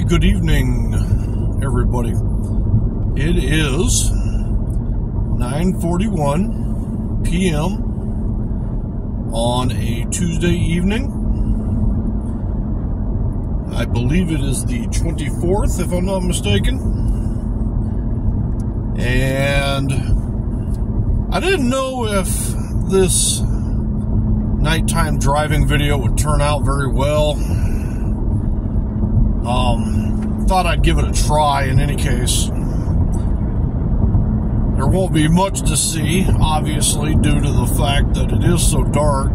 Good evening, everybody. It is 9:41 p.m. on a Tuesday evening. I believe it is the 24th, if I'm not mistaken. And I didn't know if this nighttime driving video would turn out very well. Thought I'd give it a try in any case. There won't be much to see, obviously, due to the fact that it is so dark.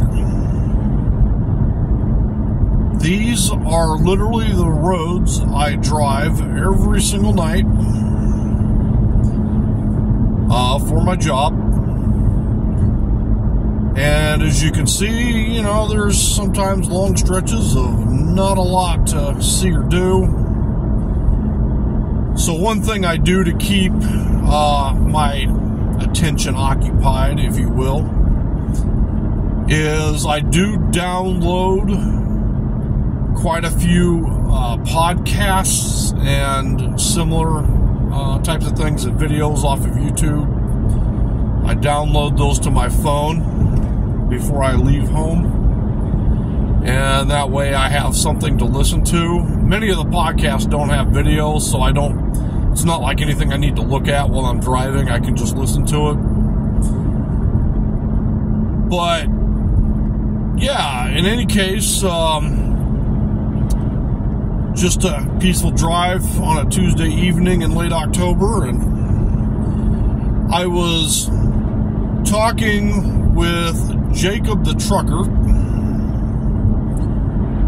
These are literally the roads I drive every single night for my job. And as you can see, there's sometimes long stretches of not a lot to see or do. So one thing I do to keep my attention occupied, if you will, is I do download quite a few podcasts and similar types of things and videos off of YouTube. I download those to my phone before I leave home, and that way I have something to listen to. Many of the podcasts don't have videos, so it's not like anything I need to look at while I'm driving. I can just listen to it. But yeah, in any case, just a peaceful drive on a Tuesday evening in late October, and I was talking with Jacob the trucker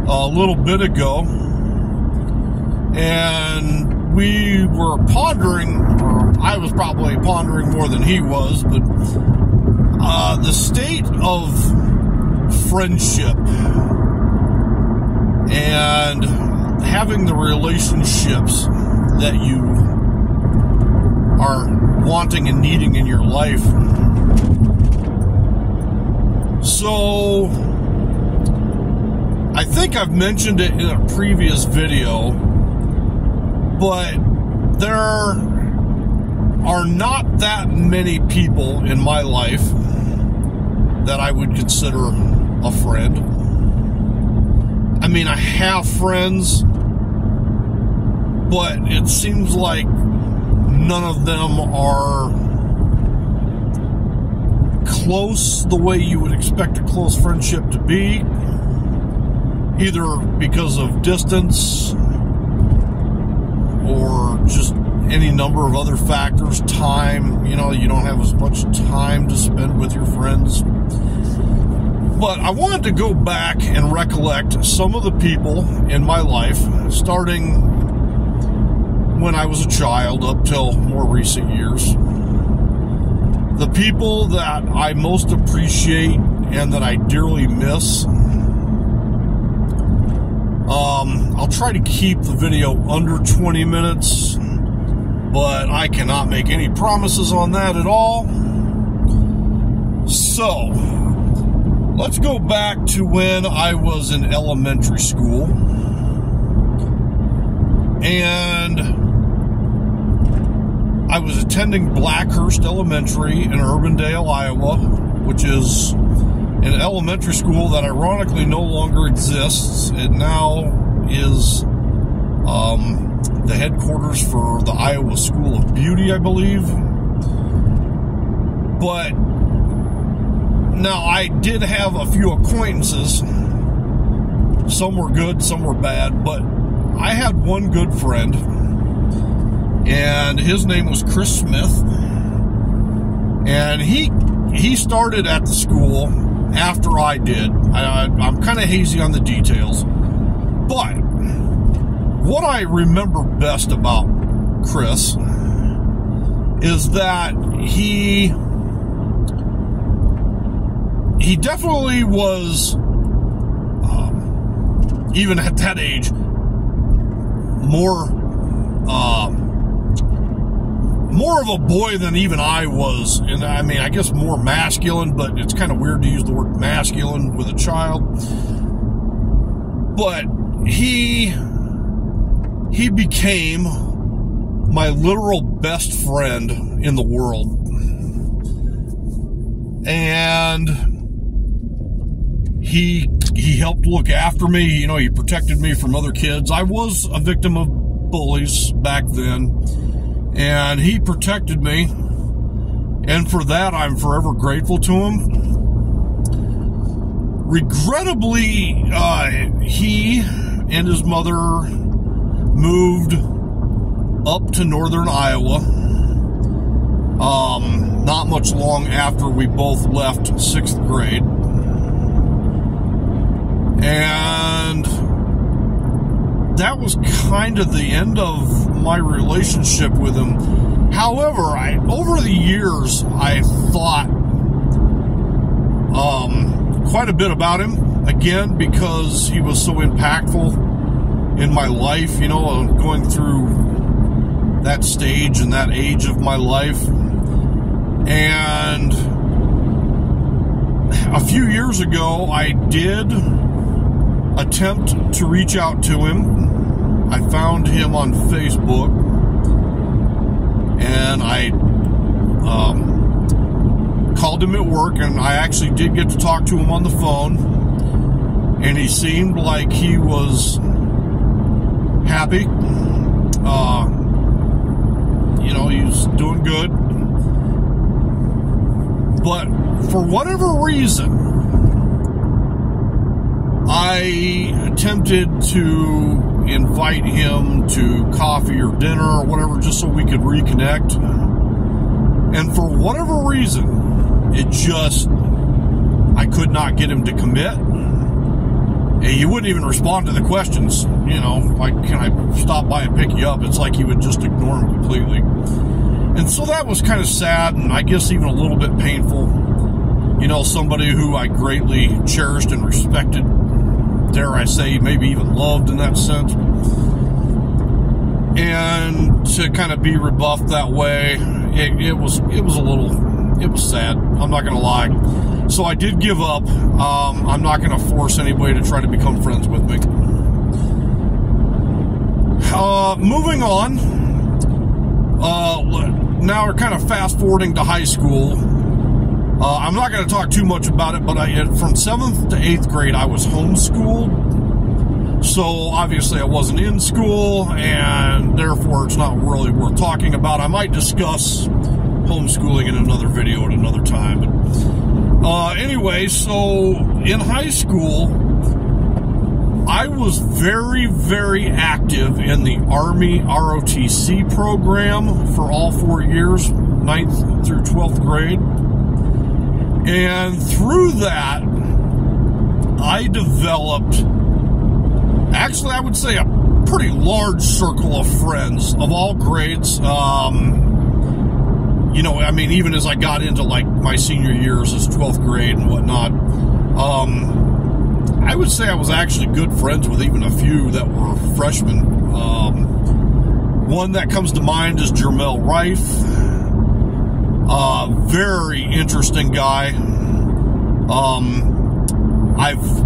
a little bit ago, and we were pondering, or I was probably pondering more than he was, but the state of friendship and having the relationships that you are wanting and needing in your life. So I think I've mentioned it in a previous video, but there are not that many people in my life that I would consider a friend. I mean, I have friends, but it seems like none of them are close the way you would expect a close friendship to be, either because of distance or just any number of other factors. Time, you don't have as much time to spend with your friends. But I wanted to go back and recollect some of the people in my life, starting when I was a child up till more recent years. The people that I most appreciate and that I dearly miss. I'll try to keep the video under 20 minutes, but I cannot make any promises on that at all. So, let's go back to when I was in elementary school. And I was attending Blackhurst Elementary in Urbandale, Iowa, which is an elementary school that ironically no longer exists. It now is the headquarters for the Iowa School of Beauty, I believe. But now I did have a few acquaintances. Some were good, some were bad, but I had one good friend, and his name was Chris Smith. And he started at the school after I did. I'm kind of hazy on the details, but what I remember best about Chris is that he definitely was, even at that age, more of a boy than even I was. And I mean, I guess more masculine, but it's kind of weird to use the word masculine with a child. But he he became my literal best friend in the world. And he helped look after me. You know, he protected me from other kids. I was a victim of bullies back then, and he protected me. And for that, I'm forever grateful to him. Regrettably, he and his mother moved up to northern Iowa not much long after we both left 6th grade. And that was kind of the end of my relationship with him. However, over the years, I thought quite a bit about him, again, because he was so impactful in my life, you know, going through that stage and that age of my life. And a few years ago, I did attempt to reach out to him. I found him on Facebook, and I called him at work, and I actually did get to talk to him on the phone, and he seemed like he was happy. You know, he was doing good. But for whatever reason, I attempted to invite him to coffee or dinner or whatever, just so we could reconnect. And for whatever reason, I could not get him to commit. He wouldn't even respond to the questions, you know, like, can I stop by and pick you up? It's like he would just ignore them completely. And so that was kind of sad, and I guess even a little bit painful. You know, somebody who I greatly cherished and respected, dare I say, maybe even loved in that sense. And to kind of be rebuffed that way, it was sad. I'm not going to lie. So I did give up. I'm not going to force anybody to try to become friends with me. Moving on. Now we're kind of fast forwarding to high school. I'm not going to talk too much about it, but from 7th to 8th grade, I was homeschooled. So obviously I wasn't in school, and therefore it's not really worth talking about. I might discuss homeschooling in another video at another time. But anyway, so in high school, I was very, very active in the Army ROTC program for all 4 years, 9th through 12th grade. And through that, I developed, actually, I would say a pretty large circle of friends of all grades. You know, I mean, even as I got into, like, my senior years as 12th grade and whatnot, I would say I was actually good friends with even a few that were freshmen. One that comes to mind is Jermel Rife. Very interesting guy. I've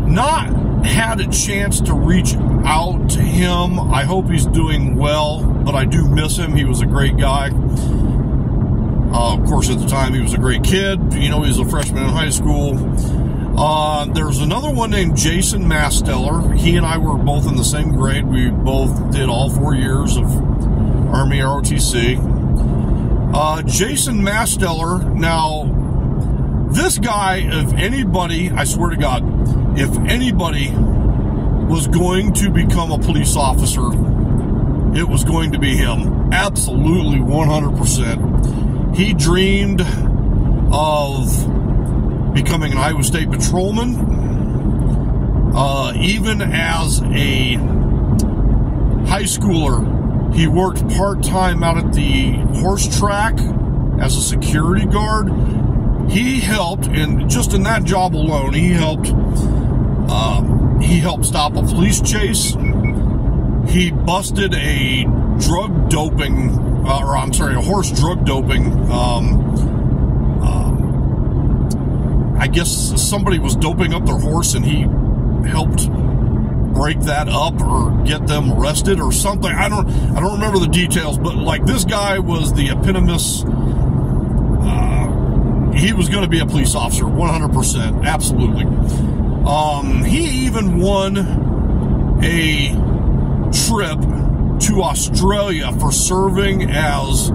not had a chance to reach out to him. I hope he's doing well, but I do miss him. He was a great guy. Of course, at the time, he was a great kid. You know, he was a freshman in high school. There's another one named Jason Masteller. He and I were both in the same grade. We both did all 4 years of Army ROTC. Jason Masteller, now, this guy, if anybody, I swear to God, if anybody was going to become a police officer, it was going to be him. Absolutely, 100%. He dreamed of becoming an Iowa State patrolman. Even as a high schooler, he worked part-time out at the horse track as a security guard. He helped, and just in that job alone, he helped stop a police chase. He busted a horse drug doping. I guess somebody was doping up their horse, and he helped break that up or get them arrested or something. I don't remember the details, but like this guy was the eponymous. He was going to be a police officer, 100%, absolutely. He even won a trip to Australia for serving as,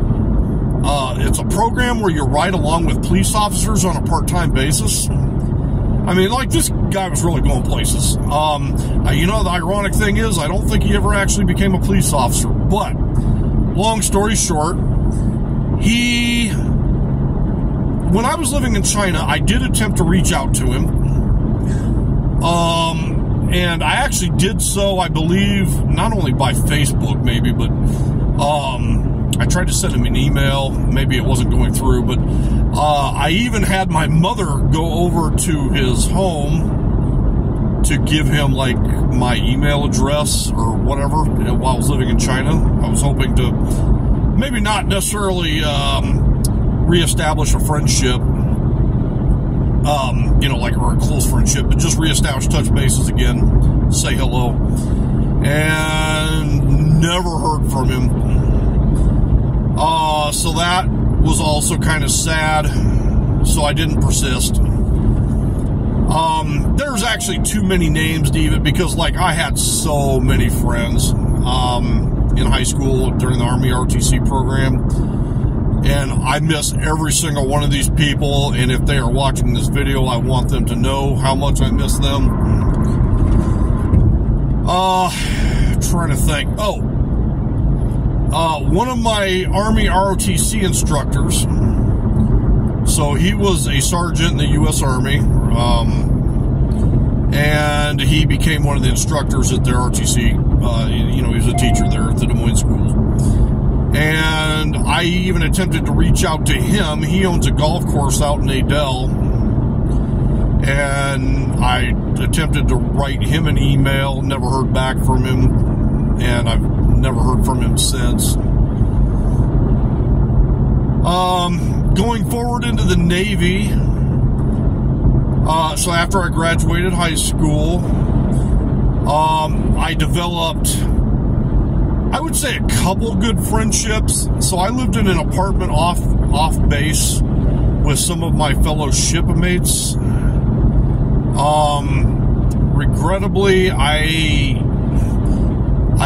it's a program where you ride along with police officers on a part-time basis. I mean, like, this guy was really going places. You know, the ironic thing is, I don't think he ever actually became a police officer. But, long story short, when I was living in China, I did attempt to reach out to him. And I actually did so, I believe, not only by Facebook, maybe, but I tried to send him an email. Maybe it wasn't going through, but I even had my mother go over to his home to give him, like, my email address or whatever, while I was living in China. I was hoping to maybe not necessarily reestablish a friendship, you know, like, or a close friendship, but just reestablish touch bases again, say hello, and never heard from him. So that was also kind of sad, so I didn't persist. There's actually too many names to even, because, like, I had so many friends in high school during the Army ROTC program, and I miss every single one of these people, and if they are watching this video, I want them to know how much I miss them. Trying to think. One of my Army ROTC instructors, so he was a sergeant in the U.S. Army, and he became one of the instructors at the ROTC. You know, he was a teacher there at the Des Moines schools. And I even attempted to reach out to him. He owns a golf course out in Adel. And I attempted to write him an email, never heard back from him, and I've never heard from him since. Going forward into the Navy, so after I graduated high school, I developed, I would say, a couple good friendships. So I lived in an apartment off base with some of my fellow shipmates. Regrettably, I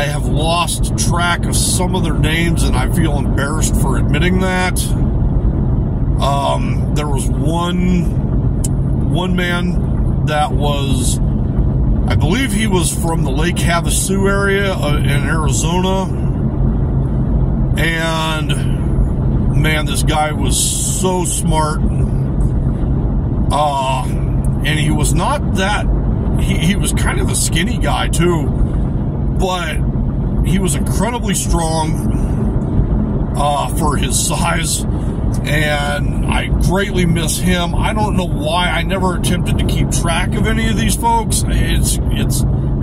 have lost track of some of their names, and I feel embarrassed for admitting that. There was one man that was, I believe he was from the Lake Havasu area in Arizona, and man, this guy was so smart, and he was not that, he was kind of a skinny guy too, but he was incredibly strong for his size, and I greatly miss him. I don't know why I never attempted to keep track of any of these folks. It's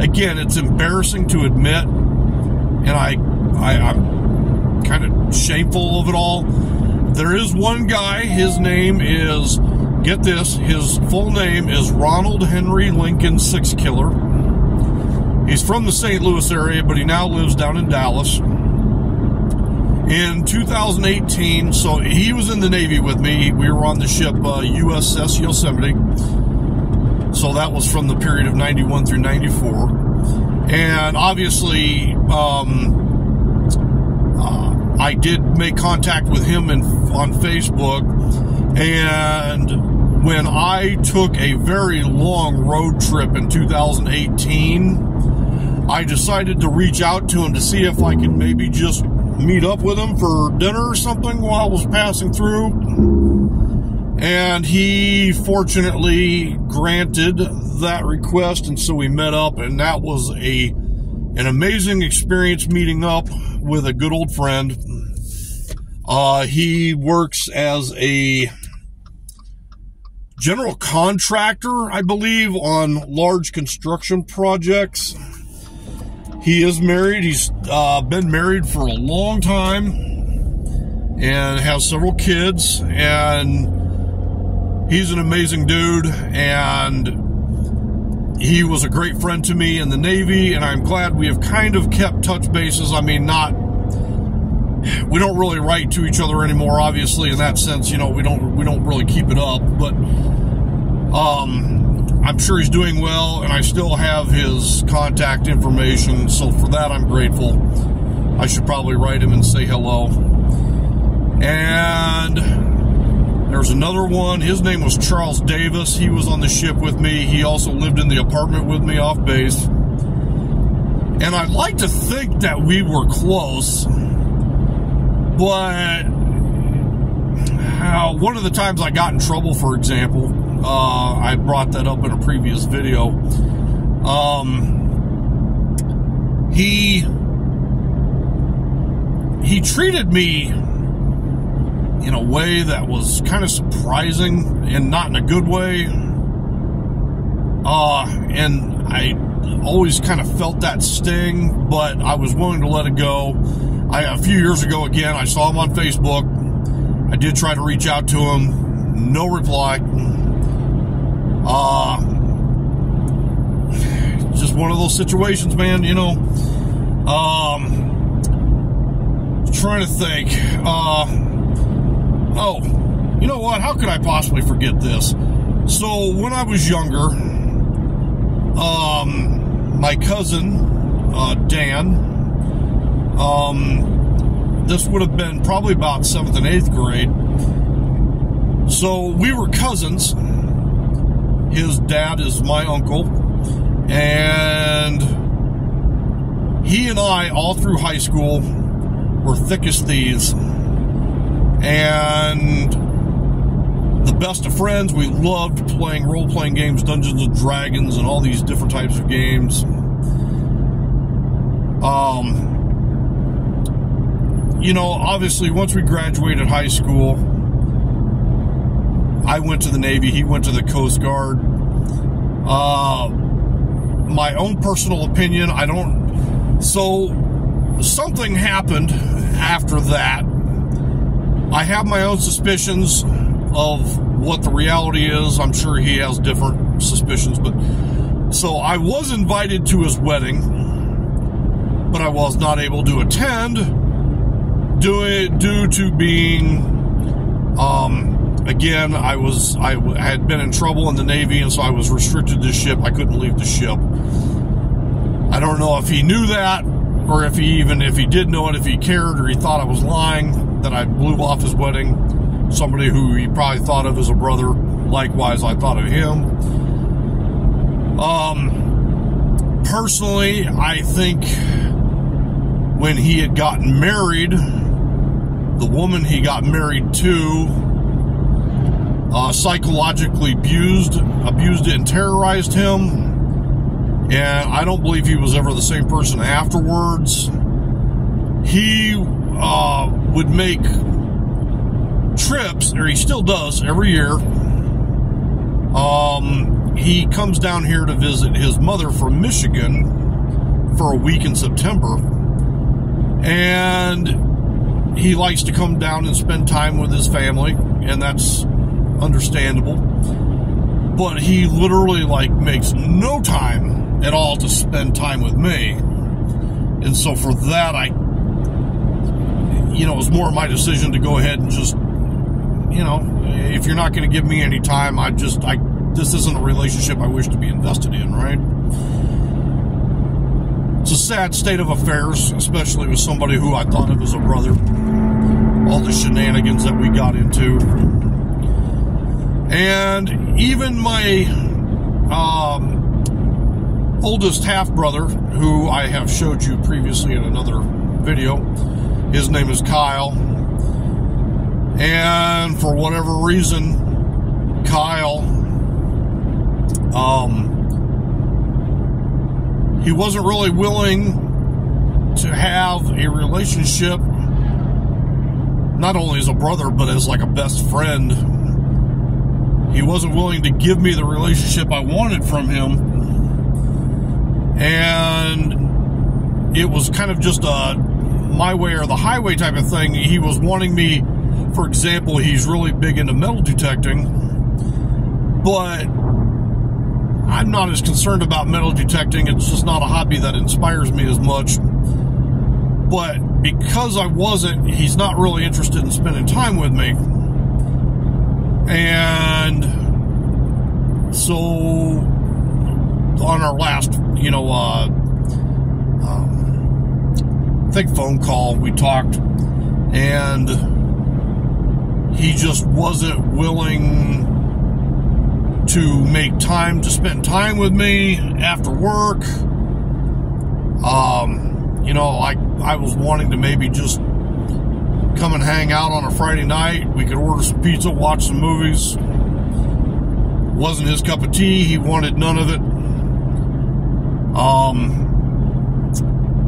again, it's embarrassing to admit, and I'm kind of shameful of it all. There is one guy, his name is, get this, his full name is Ronald Henry Lincoln Sixkiller. He's from the St. Louis area, but he now lives down in Dallas. In 2018, so he was in the Navy with me. We were on the ship USS Yosemite. So that was from the period of 91 through 94. And obviously, I did make contact with him on Facebook. And when I took a very long road trip in 2018, I decided to reach out to him to see if I could maybe just meet up with him for dinner or something while I was passing through. And he fortunately granted that request, and so we met up, and that was an amazing experience meeting up with a good old friend. He works as a general contractor, I believe, on large construction projects. He is married. He's been married for a long time and has several kids, and he's an amazing dude. And He was a great friend to me in the Navy, and I'm glad we have kind of kept touch bases. I mean, we don't really write to each other anymore, obviously, in that sense. You know, we don't really keep it up, but I'm sure he's doing well, and I still have his contact information, so for that I'm grateful. I should probably write him and say hello. And there's another one. His name was Charles Davis. He was on the ship with me. He also lived in the apartment with me off base. And I'd like to think that we were close, but one of the times I got in trouble, for example, I brought that up in a previous video. He treated me in a way that was kind of surprising and not in a good way. And I always kind of felt that sting, but I was willing to let it go. A few years ago, again, I saw him on Facebook. I did try to reach out to him. No reply. Just one of those situations, man, you know. Trying to think. Oh, you know what? How could I possibly forget this? So, when I was younger, my cousin, Dan, this would have been probably about 7th and 8th grade. So, we were cousins. His dad is my uncle. And he and I, all through high school, were thick as thieves. And the best of friends. We loved playing role-playing games, Dungeons and Dragons, and all these different types of games. You know, obviously, once we graduated high school, I went to the Navy, he went to the Coast Guard. My own personal opinion, so something happened after that. I have my own suspicions of what the reality is. I'm sure he has different suspicions, but so I was invited to his wedding, but I was not able to attend due to being, again, I had been in trouble in the Navy, and so I was restricted to ship. I couldn't leave the ship. I don't know if he knew that, or if he did know it, if he cared, or he thought I was lying, that I blew off his wedding. Somebody who he probably thought of as a brother. Likewise, I thought of him. Personally, I think when he had gotten married, the woman he got married to psychologically abused and terrorized him. And I don't believe he was ever the same person afterwards. He would make trips, or he still does every year. He comes down here to visit his mother from Michigan for a week in September. And he likes to come down and spend time with his family, and that's understandable. But he literally, makes no time at all to spend time with me. And so for that, it was more my decision to go ahead and just, if you're not going to give me any time, this isn't a relationship I wish to be invested in, right? It's a sad state of affairs, especially with somebody who I thought of as a brother. All the shenanigans that we got into. And even my oldest half-brother, who I have showed you previously in another video, his name is Kyle. And for whatever reason, Kyle, he wasn't really willing to have a relationship, not only as a brother, but as a best friend. He wasn't willing to give me the relationship I wanted from him. And it was kind of just a my way or the highway type of thing. He was wanting me, for example, he's really big into metal detecting, but I'm not as concerned about metal detecting. It's just not a hobby that inspires me as much. But because I wasn't, he's not really interested in spending time with me. And so on our last, I think phone call, we talked, and he just wasn't willing to make time to spend time with me after work. I was wanting to maybe just come and hang out on a Friday night. We could order some pizza, watch some movies. Wasn't his cup of tea. He wanted none of it.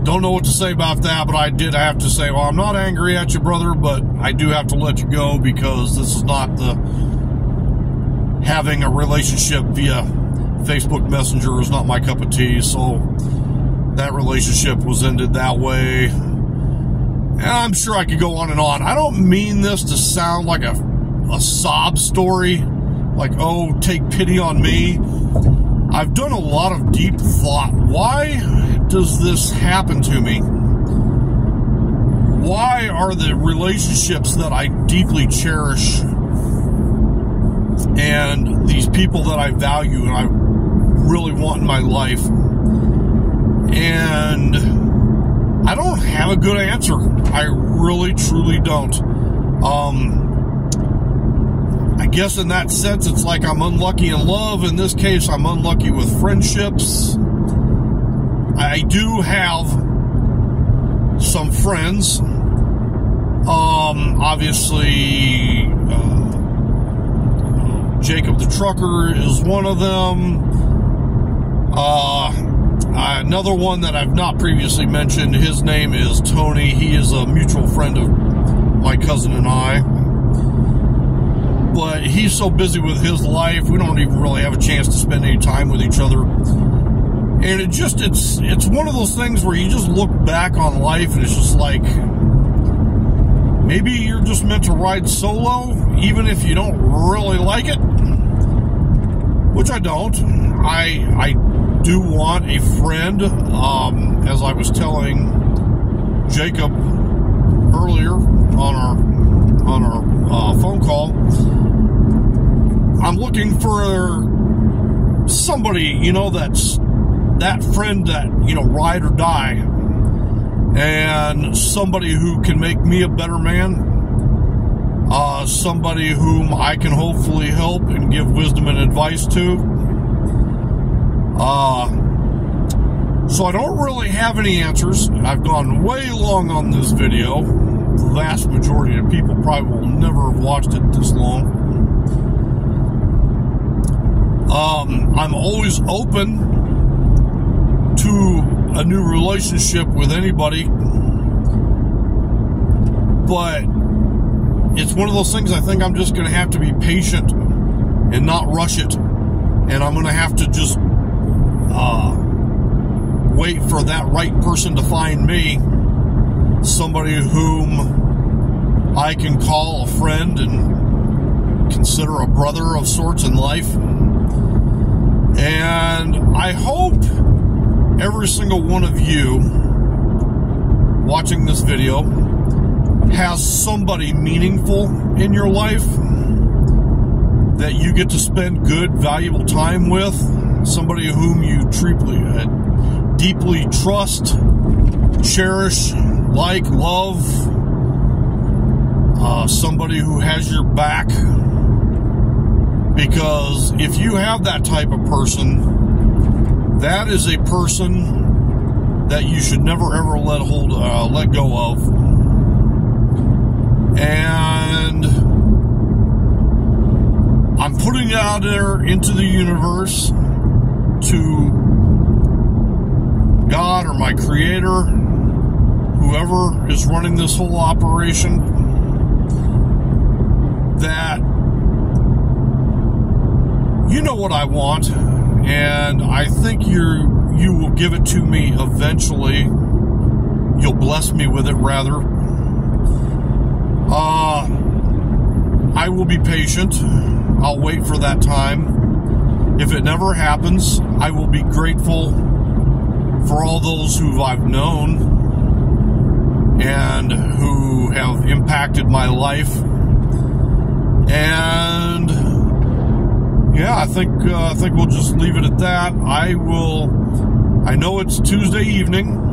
Don't know what to say about that, but I did have to say, well, I'm not angry at you, brother, but I do have to let you go because this is not having a relationship via Facebook Messenger is not my cup of tea. So that relationship was ended that way. And I'm sure I could go on and on. I don't mean this to sound like a sob story, like, oh, take pity on me. I've done a lot of deep thought. Why does this happen to me? Why are the relationships that I deeply cherish and these people that I value and I really want in my life, and I don't have a good answer. I really, truly don't. I guess in that sense, it's like I'm unlucky in love. In this case, I'm unlucky with friendships. I do have some friends. Obviously, Jacob the trucker is one of them. Another one that I've not previously mentioned, his name is Tony. He is a mutual friend of my cousin and I. But he's so busy with his life, we don't even really have a chance to spend any time with each other. And it's one of those things where you just look back on life and it's just like, maybe you're just meant to ride solo, even if you don't really like it. Which I don't. I do want a friend, as I was telling Jacob earlier on our phone call. I'm looking for somebody, that's that friend that, ride or die, and somebody who can make me a better man, somebody whom I can hopefully help and give wisdom and advice to. So I don't really have any answers. I've gone way long on this video. The vast majority of people probably will never have watched it this long. I'm always open to a new relationship with anybody, but it's one of those things I think I'm just going to have to be patient and not rush it, and I'm going to have to just wait for that right person to find me, somebody whom I can call a friend and consider a brother of sorts in life. And I hope every single one of you watching this video has somebody meaningful in your life that you get to spend good, valuable time with, somebody whom you deeply trust, cherish, like, love, somebody who has your back. Because if you have that type of person, that is a person that you should never ever let go of. And I'm putting it out there into the universe to God or my creator, whoever is running this whole operation, that you know what I want, and I think you will give it to me eventually. You'll bless me with it, rather. I will be patient. I'll wait for that time. If it never happens, I will be grateful for all those who I've known and who have impacted my life. And yeah, I think we'll just leave it at that. I know it's Tuesday evening.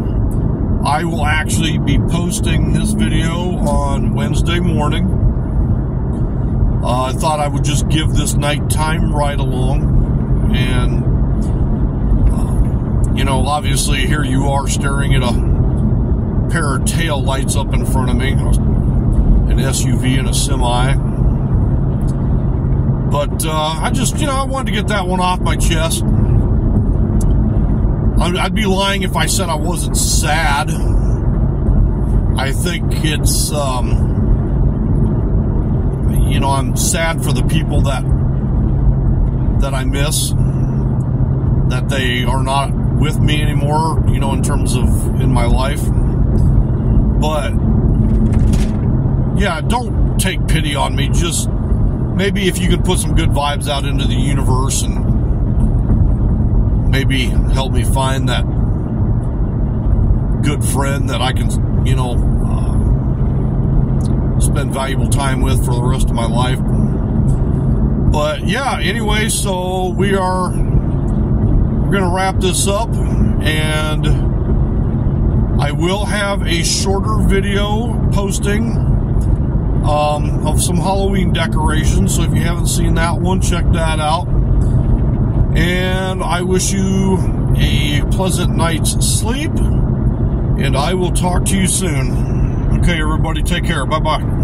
I will actually be posting this video on Wednesday morning. I thought I would just give this nighttime ride along. And, obviously here you are staring at a pair of tail lights up in front of me. An SUV and a semi. But I just, I wanted to get that one off my chest. I'd be lying if I said I wasn't sad. I think it's, I'm sad for the people that I miss, that they are not with me anymore, in terms of in my life. But yeah, don't take pity on me. Just maybe if you can put some good vibes out into the universe and maybe help me find that good friend that I can, spend valuable time with for the rest of my life. But yeah, anyway, so we're going to wrap this up, and I will have a shorter video posting of some Halloween decorations. So if you haven't seen that one, check that out. And I wish you a pleasant night's sleep, and I will talk to you soon. Okay, everybody, take care. Bye-bye.